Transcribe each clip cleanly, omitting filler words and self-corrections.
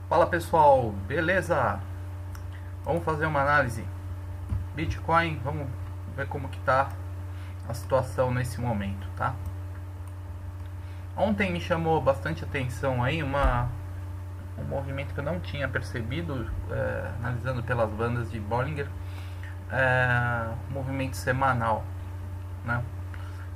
Fala pessoal, beleza? Vamos fazer uma análise Bitcoin, vamos ver como que tá a situação nesse momento, tá? Ontem me chamou bastante atenção aí um movimento que eu não tinha percebido, analisando pelas bandas de Bollinger, movimento semanal, né?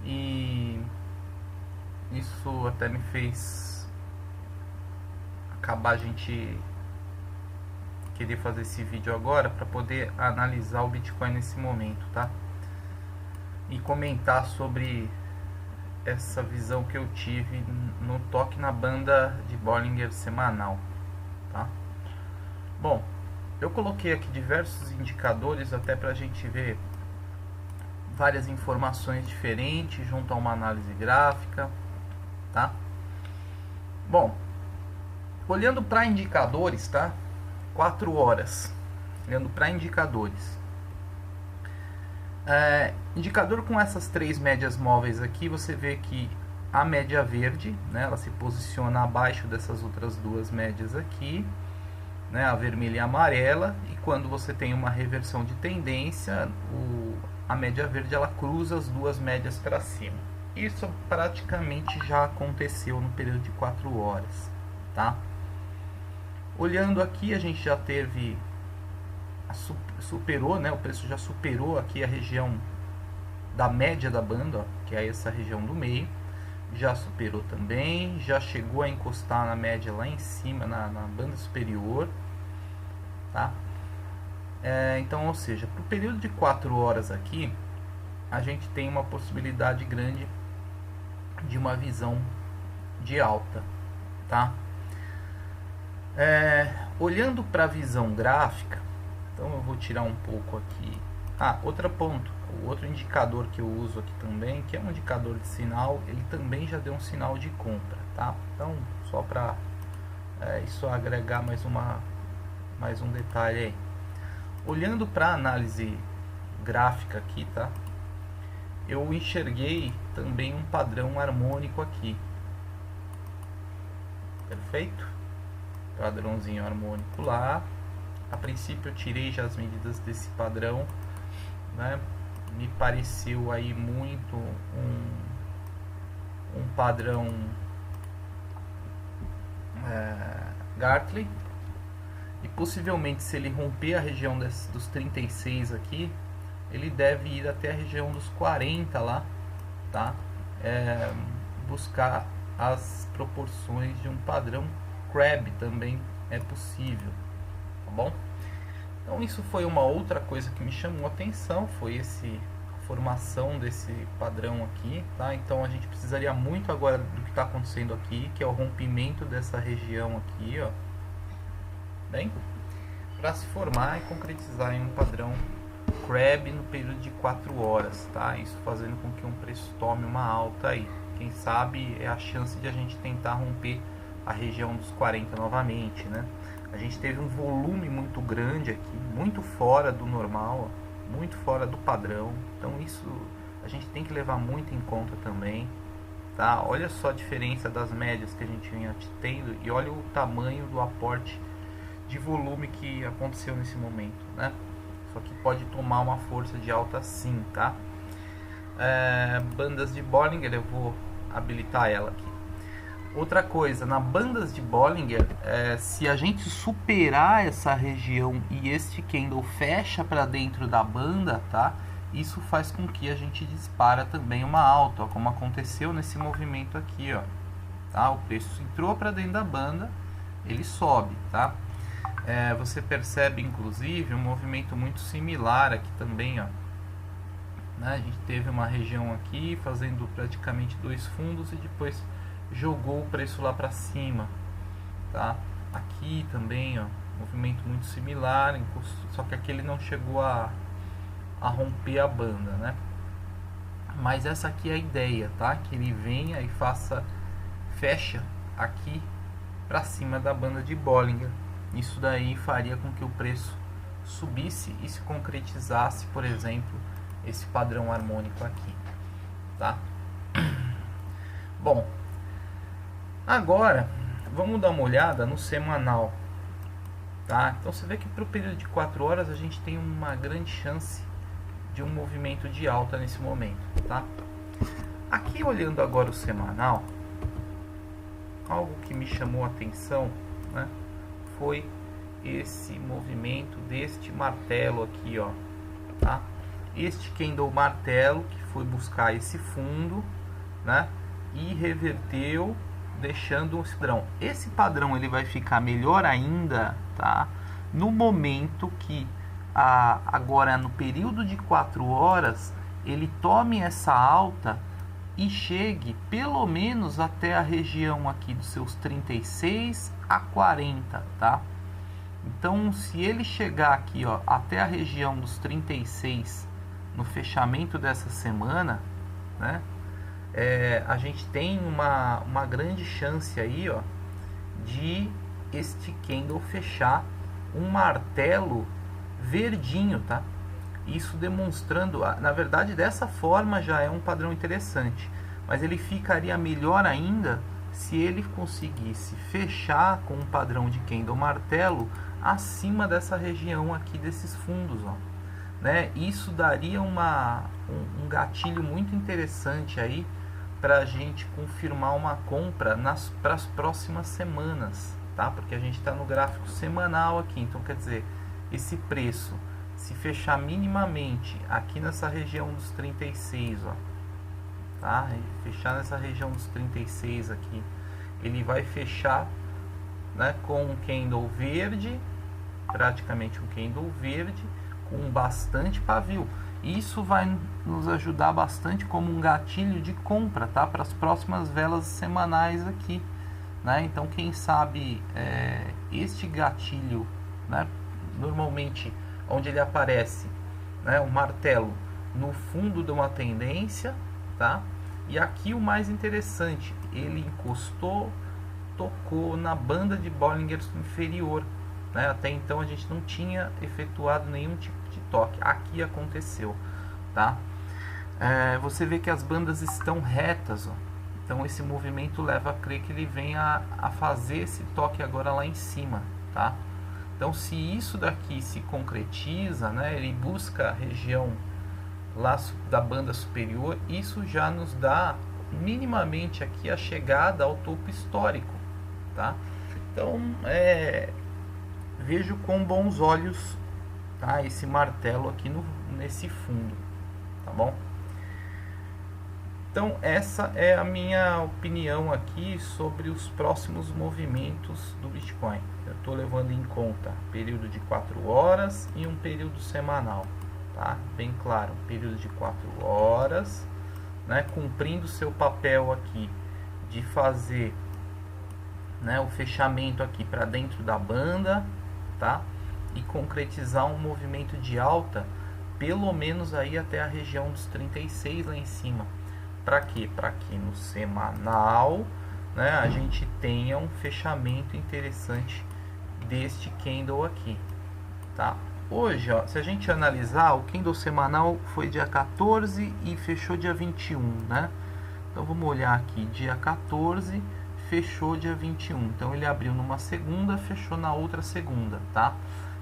E isso até me fez acabar a gente querer fazer esse vídeo agora para poder analisar o Bitcoin nesse momento, tá? E comentar sobre essa visão que eu tive no toque na banda de Bollinger semanal, tá? Bom, eu coloquei aqui diversos indicadores até para a gente ver várias informações diferentes junto a uma análise gráfica, tá? Bom, olhando para indicadores, tá? 4 horas, olhando para indicadores. Indicador com essas três médias móveis aqui, você vê que a média verde, né, ela se posiciona abaixo dessas outras duas médias aqui, né, a vermelha e a amarela, e quando você tem uma reversão de tendência, a média verde ela cruza as duas médias para cima. Isso praticamente já aconteceu no período de 4 horas, tá? Olhando aqui, a gente já teve superou, né? O preço já superou aqui a região da média da banda, ó, que é essa região do meio, já superou também, já chegou a encostar na média lá em cima, na banda superior, tá? Então, ou seja, para o período de 4 horas aqui, a gente tem uma possibilidade grande de uma visão de alta, tá? Olhando para a visão gráfica, então eu vou tirar um pouco aqui. Outro ponto, o outro indicador que eu uso aqui também, que é um indicador de sinal, ele também já deu um sinal de compra, tá? Então, só para isso agregar mais um detalhe aí. Olhando para a análise gráfica aqui, tá? Eu enxerguei também um padrão harmônico aqui. Perfeito? Padrãozinho harmônico lá. A princípio eu tirei já as medidas desse padrão, né? Me pareceu aí muito um padrão Gartley, e possivelmente se ele romper a região dos 36 aqui, ele deve ir até a região dos 40 lá, tá? Buscar as proporções de um padrão Crab também é possível, tá bom? Então isso foi uma outra coisa que me chamou a atenção, foi a formação desse padrão aqui, tá? Então a gente precisaria muito agora do que está acontecendo aqui, que é o rompimento dessa região aqui, ó, bem, para se formar e concretizar em um padrão Crab no período de 4 horas, tá? Isso fazendo com que um preço tome uma alta aí. Quem sabe é a chance de a gente tentar romper a região dos 40 novamente, né? A gente teve um volume muito grande aqui, muito fora do normal, muito fora do padrão. Então isso a gente tem que levar muito em conta também, tá? Olha só a diferença das médias que a gente vinha tendo e olha o tamanho do aporte de volume que aconteceu nesse momento, né? Só que pode tomar uma força de alta sim, tá? Bandas de Bollinger, eu vou habilitar ela aqui. Outra coisa, na bandas de Bollinger, se a gente superar essa região e este candle fecha para dentro da banda, tá? Isso faz com que a gente dispara também uma alta, ó, como aconteceu nesse movimento aqui, ó. Tá? O preço entrou para dentro da banda, ele sobe, tá? Você percebe inclusive um movimento muito similar aqui também, ó. Né? A gente teve uma região aqui fazendo praticamente dois fundos e depois jogou o preço lá para cima, tá? Aqui também, ó, movimento muito similar, só que aqui ele não chegou a romper a banda, né? Mas essa aqui é a ideia, tá? Que ele venha e fecha aqui para cima da banda de Bollinger. Isso daí faria com que o preço subisse e se concretizasse, por exemplo, esse padrão harmônico aqui, tá? Bom, agora vamos dar uma olhada no semanal, tá? Então você vê que para o período de 4 horas a gente tem uma grande chance de um movimento de alta nesse momento, tá? Aqui olhando agora o semanal, algo que me chamou a atenção, né, foi esse movimento deste martelo aqui, ó, tá? Este candle martelo que foi buscar esse fundo, né, e reverteu, deixando um padrão. Esse padrão ele vai ficar melhor ainda, tá? No momento que agora no período de 4 horas ele tome essa alta e chegue pelo menos até a região aqui dos seus 36 a 40, tá? Então, se ele chegar aqui, ó, até a região dos 36 no fechamento dessa semana, né, a gente tem uma grande chance aí, ó, de este candle fechar um martelo verdinho, tá? Isso demonstrando, na verdade, dessa forma já é um padrão interessante, mas ele ficaria melhor ainda se ele conseguisse fechar com um padrão de candle martelo acima dessa região aqui desses fundos, ó, né? Isso daria um gatilho muito interessante aí para a gente confirmar uma compra para as próximas semanas, tá? Porque a gente está no gráfico semanal aqui, então quer dizer, esse preço, se fechar minimamente aqui nessa região dos 36, ó, tá? E fechar nessa região dos 36 aqui, ele vai fechar, né, com um candle verde, praticamente um candle verde, com bastante pavio. Isso vai nos ajudar bastante como um gatilho de compra, tá? Para as próximas velas semanais aqui, né? Então, quem sabe este gatilho, né, normalmente onde ele aparece, né, o martelo no fundo de uma tendência, tá? E aqui o mais interessante, ele encostou, tocou na banda de Bollinger inferior, né? Até então a gente não tinha efetuado nenhum tipo de toque, aqui aconteceu, tá? Você vê que as bandas estão retas, ó. Então esse movimento leva a crer que ele venha a fazer esse toque agora lá em cima, tá? Então, se isso daqui se concretiza, né, ele busca a região lá da banda superior, isso já nos dá minimamente aqui a chegada ao topo histórico, tá? Então, vejo com bons olhos, tá, esse martelo aqui nesse fundo, tá bom? Então, essa é a minha opinião aqui sobre os próximos movimentos do Bitcoin. Eu estou levando em conta período de 4 horas e um período semanal, tá? Bem claro, período de 4 horas, né, cumprindo seu papel aqui de fazer, né, o fechamento aqui para dentro da banda, tá? E concretizar um movimento de alta, pelo menos aí até a região dos 36 lá em cima. Para quê? Para que no semanal, né, a gente tenha um fechamento interessante deste candle aqui, tá? Hoje, ó, se a gente analisar, o candle semanal foi dia 14 e fechou dia 21, né? Então vamos olhar aqui, dia 14 fechou dia 21. Então ele abriu numa segunda, fechou na outra segunda, tá?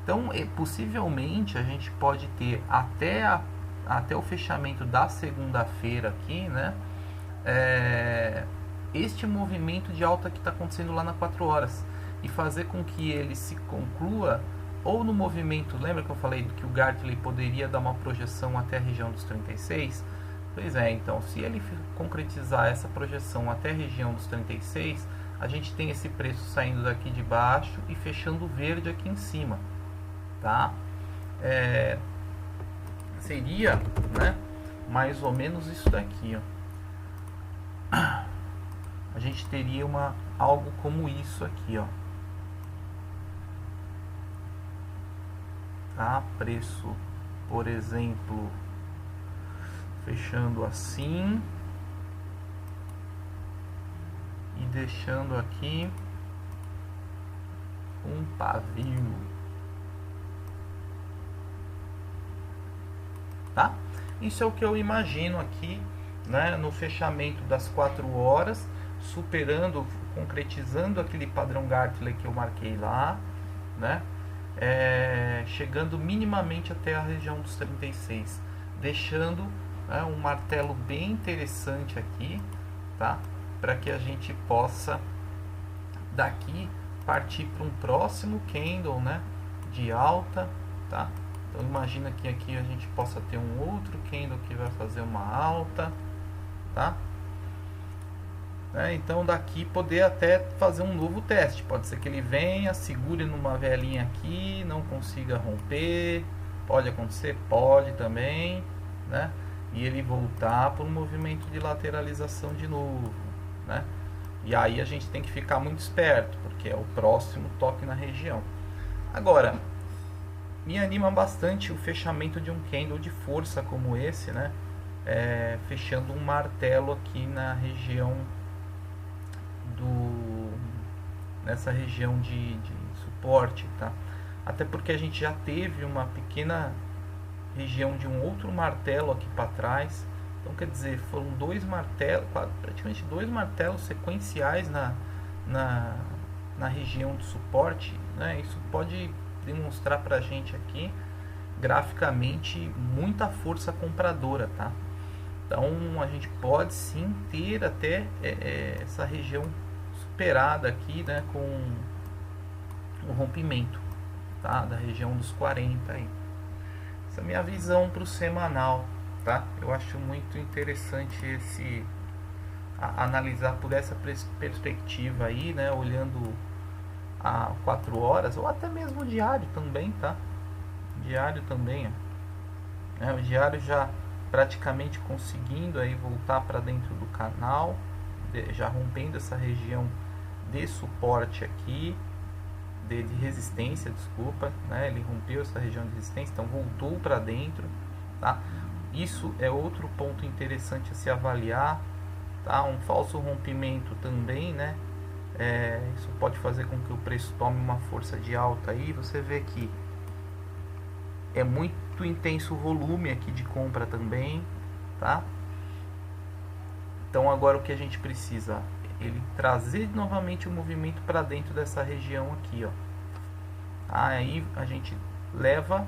Então, possivelmente a gente pode ter até o fechamento da segunda-feira aqui, né? Este movimento de alta que está acontecendo lá na 4 horas e fazer com que ele se conclua ou no movimento, lembra que eu falei que o Gartley poderia dar uma projeção até a região dos 36? Pois é, então se ele concretizar essa projeção até a região dos 36, a gente tem esse preço saindo daqui de baixo e fechando verde aqui em cima, tá? Seria, né, mais ou menos isso daqui, ó. A gente teria algo como isso aqui, ó, tá? Preço, por exemplo, fechando assim e deixando aqui um pavio, tá? Isso é o que eu imagino aqui, né, no fechamento das 4 horas, superando, concretizando aquele padrão Gartley que eu marquei lá, né? chegando minimamente até a região dos 36, deixando um martelo bem interessante aqui, tá? Para que a gente possa daqui partir para um próximo candle, né, de alta, tá? Então imagina que aqui a gente possa ter um outro candle que vai fazer uma alta, tá? Então daqui poder até fazer um novo teste, pode ser que ele venha, segure numa velinha aqui, não consiga romper, pode acontecer, pode também, né? E ele voltar para um movimento de lateralização de novo, né? E aí a gente tem que ficar muito esperto, porque é o próximo toque na região. Agora, me anima bastante o fechamento de um candle de força como esse, né? Fechando um martelo aqui na região nessa região de suporte, tá? Até porque a gente já teve uma pequena região de um outro martelo aqui para trás. Então quer dizer, foram dois martelos, praticamente dois martelos sequenciais na região de suporte, né? Isso pode demonstrar para a gente aqui graficamente muita força compradora, tá? Então a gente pode sim ter até essa região superada aqui, né, com o rompimento, tá, da região dos 40 aí. Essa é a minha visão para o semanal, tá? Eu acho muito interessante analisar por essa perspectiva aí, né, olhando a 4 horas ou até mesmo o diário também, tá? Diário também, o diário já praticamente conseguindo aí voltar para dentro do canal, já rompendo essa região de suporte aqui, de resistência, desculpa, né? Ele rompeu essa região de resistência, então voltou para dentro, tá? Isso é outro ponto interessante a se avaliar, tá? Um falso rompimento também, né? Isso pode fazer com que o preço tome uma força de alta aí. Você vê que é muito intenso o volume aqui de compra também, tá? Então agora o que a gente precisa, ele trazer novamente o movimento para dentro dessa região aqui, ó. Aí a gente leva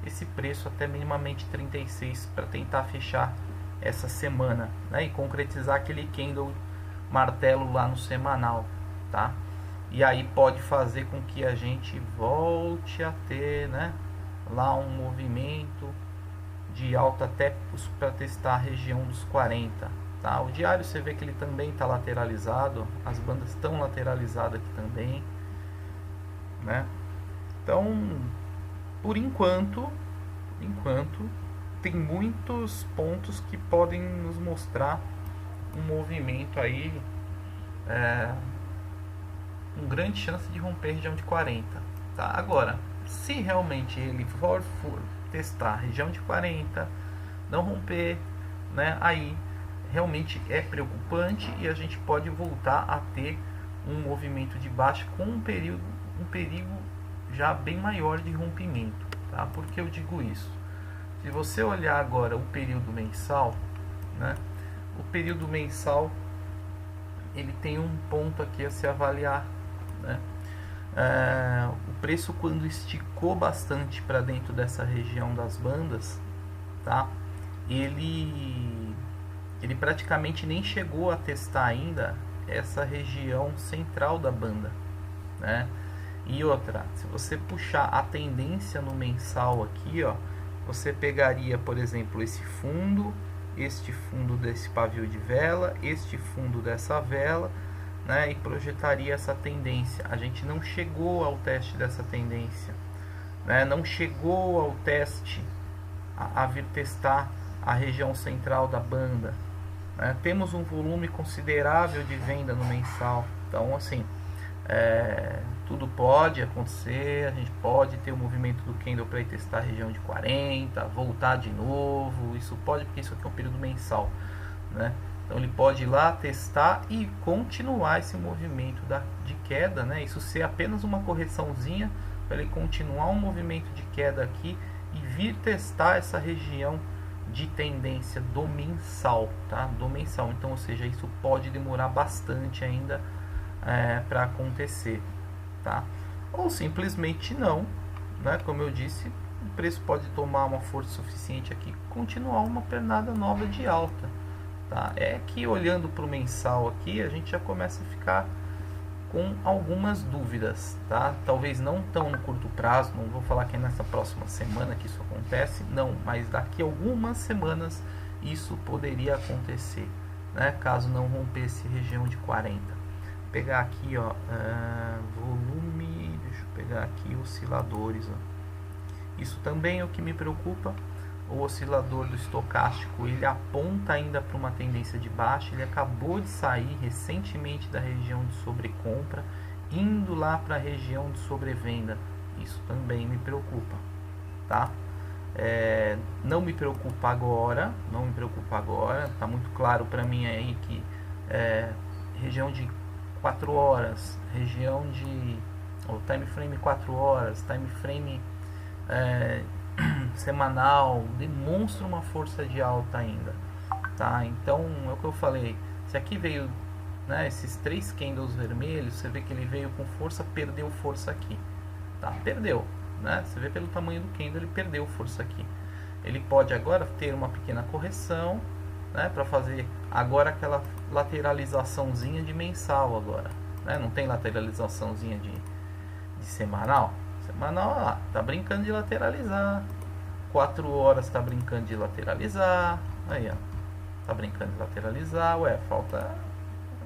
esse preço até minimamente 36 para tentar fechar essa semana, né? E concretizar aquele candle martelo lá no semanal, tá? E aí pode fazer com que a gente volte a ter, né, lá um movimento de alta até para testar a região dos 40, tá? O diário você vê que ele também está lateralizado, as bandas estão lateralizadas aqui também, né? Então, por enquanto tem muitos pontos que podem nos mostrar um movimento aí, com grande chance de romper a região de 40, tá? Agora, se realmente ele for testar a região de 40, não romper, né, aí realmente é preocupante e a gente pode voltar a ter um movimento de baixa com um perigo já bem maior de rompimento, tá? Por que eu digo isso? Se você olhar agora o período mensal, né, o período mensal ele tem um ponto aqui a se avaliar, né? O preço, quando esticou bastante para dentro dessa região das bandas, tá? Ele praticamente nem chegou a testar ainda essa região central da banda, né? E outra, se você puxar a tendência no mensal aqui, ó, você pegaria, por exemplo, esse fundo desse pavio de vela, este fundo dessa vela, né, e projetaria essa tendência. A gente não chegou ao teste dessa tendência, né, não chegou ao teste a vir testar a região central da banda, né? Temos um volume considerável de venda no mensal, então assim, tudo pode acontecer. A gente pode ter o movimento do candle para ir testar a região de 40, voltar de novo, isso pode, porque isso aqui é um período mensal, né? Então ele pode ir lá testar e continuar esse movimento de queda, né? Isso ser apenas uma correçãozinha para ele continuar um movimento de queda aqui e vir testar essa região de tendência do mensal, tá? Do mensal. Então, ou seja, isso pode demorar bastante ainda para acontecer, tá? Ou simplesmente não, né, como eu disse, o preço pode tomar uma força suficiente aqui, continuar uma pernada nova de alta, tá? É que olhando para o mensal aqui, a gente já começa a ficar com algumas dúvidas, tá? Talvez não tão no curto prazo, não vou falar que é nessa próxima semana que isso acontece, não, mas daqui a algumas semanas isso poderia acontecer, né? Caso não rompesse região de 40. Vou pegar aqui, ó, volume, deixa eu pegar aqui osciladores, ó. Isso também é o que me preocupa. O oscilador do estocástico, ele aponta ainda para uma tendência de baixa, ele acabou de sair recentemente da região de sobrecompra, indo lá para a região de sobrevenda. Isso também me preocupa, tá? Não me preocupa agora, tá muito claro para mim aí que região de 4 horas, região de time frame 4 horas, time frame semanal demonstra uma força de alta ainda, tá? Então é o que eu falei, se aqui veio, né, esses 3 candles vermelhos, você vê que ele veio com força, perdeu força aqui, tá? Perdeu, né? Você vê pelo tamanho do candle, ele perdeu força aqui. Ele pode agora ter uma pequena correção, né, para fazer agora aquela lateralizaçãozinha de mensal agora, né? Não tem lateralizaçãozinha de semanal? Semanal, ó, tá brincando de lateralizar. 4 horas tá brincando de lateralizar. Aí, ó, tá brincando de lateralizar. Ué, falta,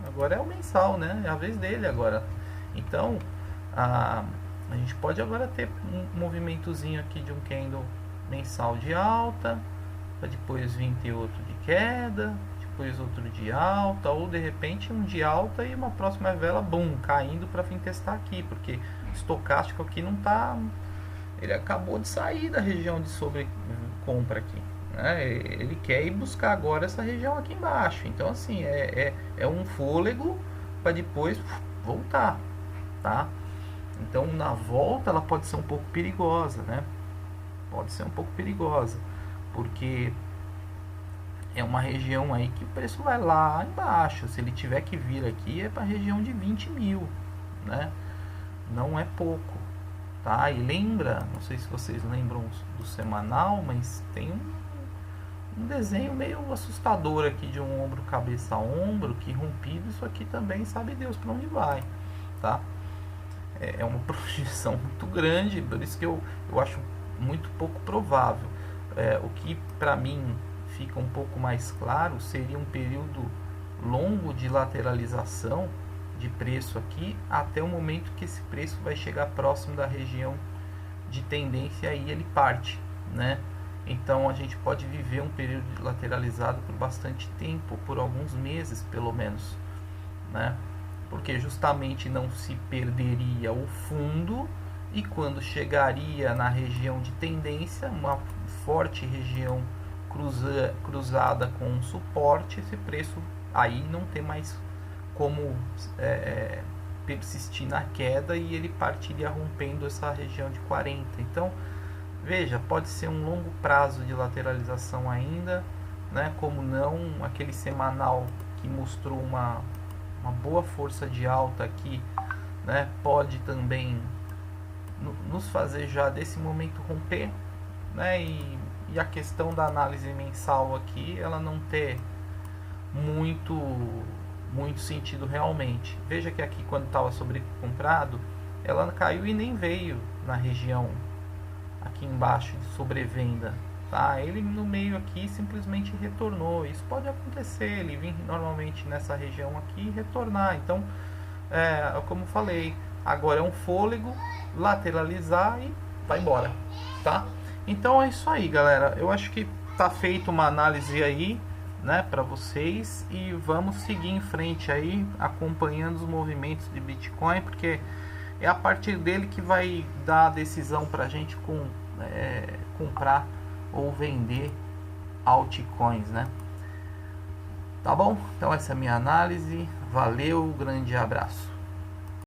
agora é o mensal, né? É a vez dele agora. Então a gente pode agora ter um movimentozinho aqui de um candle mensal de alta, para depois vir ter outro de queda, depois outro de alta, ou de repente um de alta e uma próxima vela, boom, caindo para vir testar aqui, porque o estocástico aqui não tá, ele acabou de sair da região de sobrecompra aqui, né? Ele quer ir buscar agora essa região aqui embaixo. Então assim, é um fôlego para depois voltar, tá? Então na volta ela pode ser um pouco perigosa, né? Pode ser um pouco perigosa, porque é uma região aí que o preço vai lá embaixo. Se ele tiver que vir aqui, é para a região de 20 mil, né? Não é pouco, tá? E lembra, não sei se vocês lembram do semanal, mas tem um desenho meio assustador aqui de um ombro cabeça a ombro, que rompido, isso aqui também sabe Deus para onde vai, tá? É uma projeção muito grande, por isso que eu acho muito pouco provável. O que para mim fica um pouco mais claro seria um período longo de lateralização de preço aqui, até o momento que esse preço vai chegar próximo da região de tendência, aí ele parte, né? Então a gente pode viver um período lateralizado por bastante tempo, por alguns meses pelo menos, né? Porque justamente não se perderia o fundo, e quando chegaria na região de tendência, uma forte região cruzada com um suporte, esse preço aí não tem mais como persistir na queda, e ele partiria rompendo essa região de 40. Então veja, pode ser um longo prazo de lateralização ainda, né? Como não aquele semanal que mostrou uma boa força de alta aqui, né? Pode também nos fazer já desse momento romper, né? E a questão da análise mensal aqui, ela não ter muito sentido realmente. Veja que aqui, quando estava sobrecomprado, ela caiu e nem veio na região aqui embaixo de sobrevenda, tá? Ele no meio aqui simplesmente retornou. Isso pode acontecer, ele vir normalmente nessa região aqui e retornar. Então, como falei, agora é um fôlego, lateralizar e vai embora, tá? Então é isso aí, galera. Eu acho que tá feita uma análise aí, né, para vocês, e vamos seguir em frente aí, acompanhando os movimentos de Bitcoin, porque é a partir dele que vai dar a decisão para a gente comprar ou vender altcoins, né? Tá bom? Então essa é a minha análise. Valeu, grande abraço.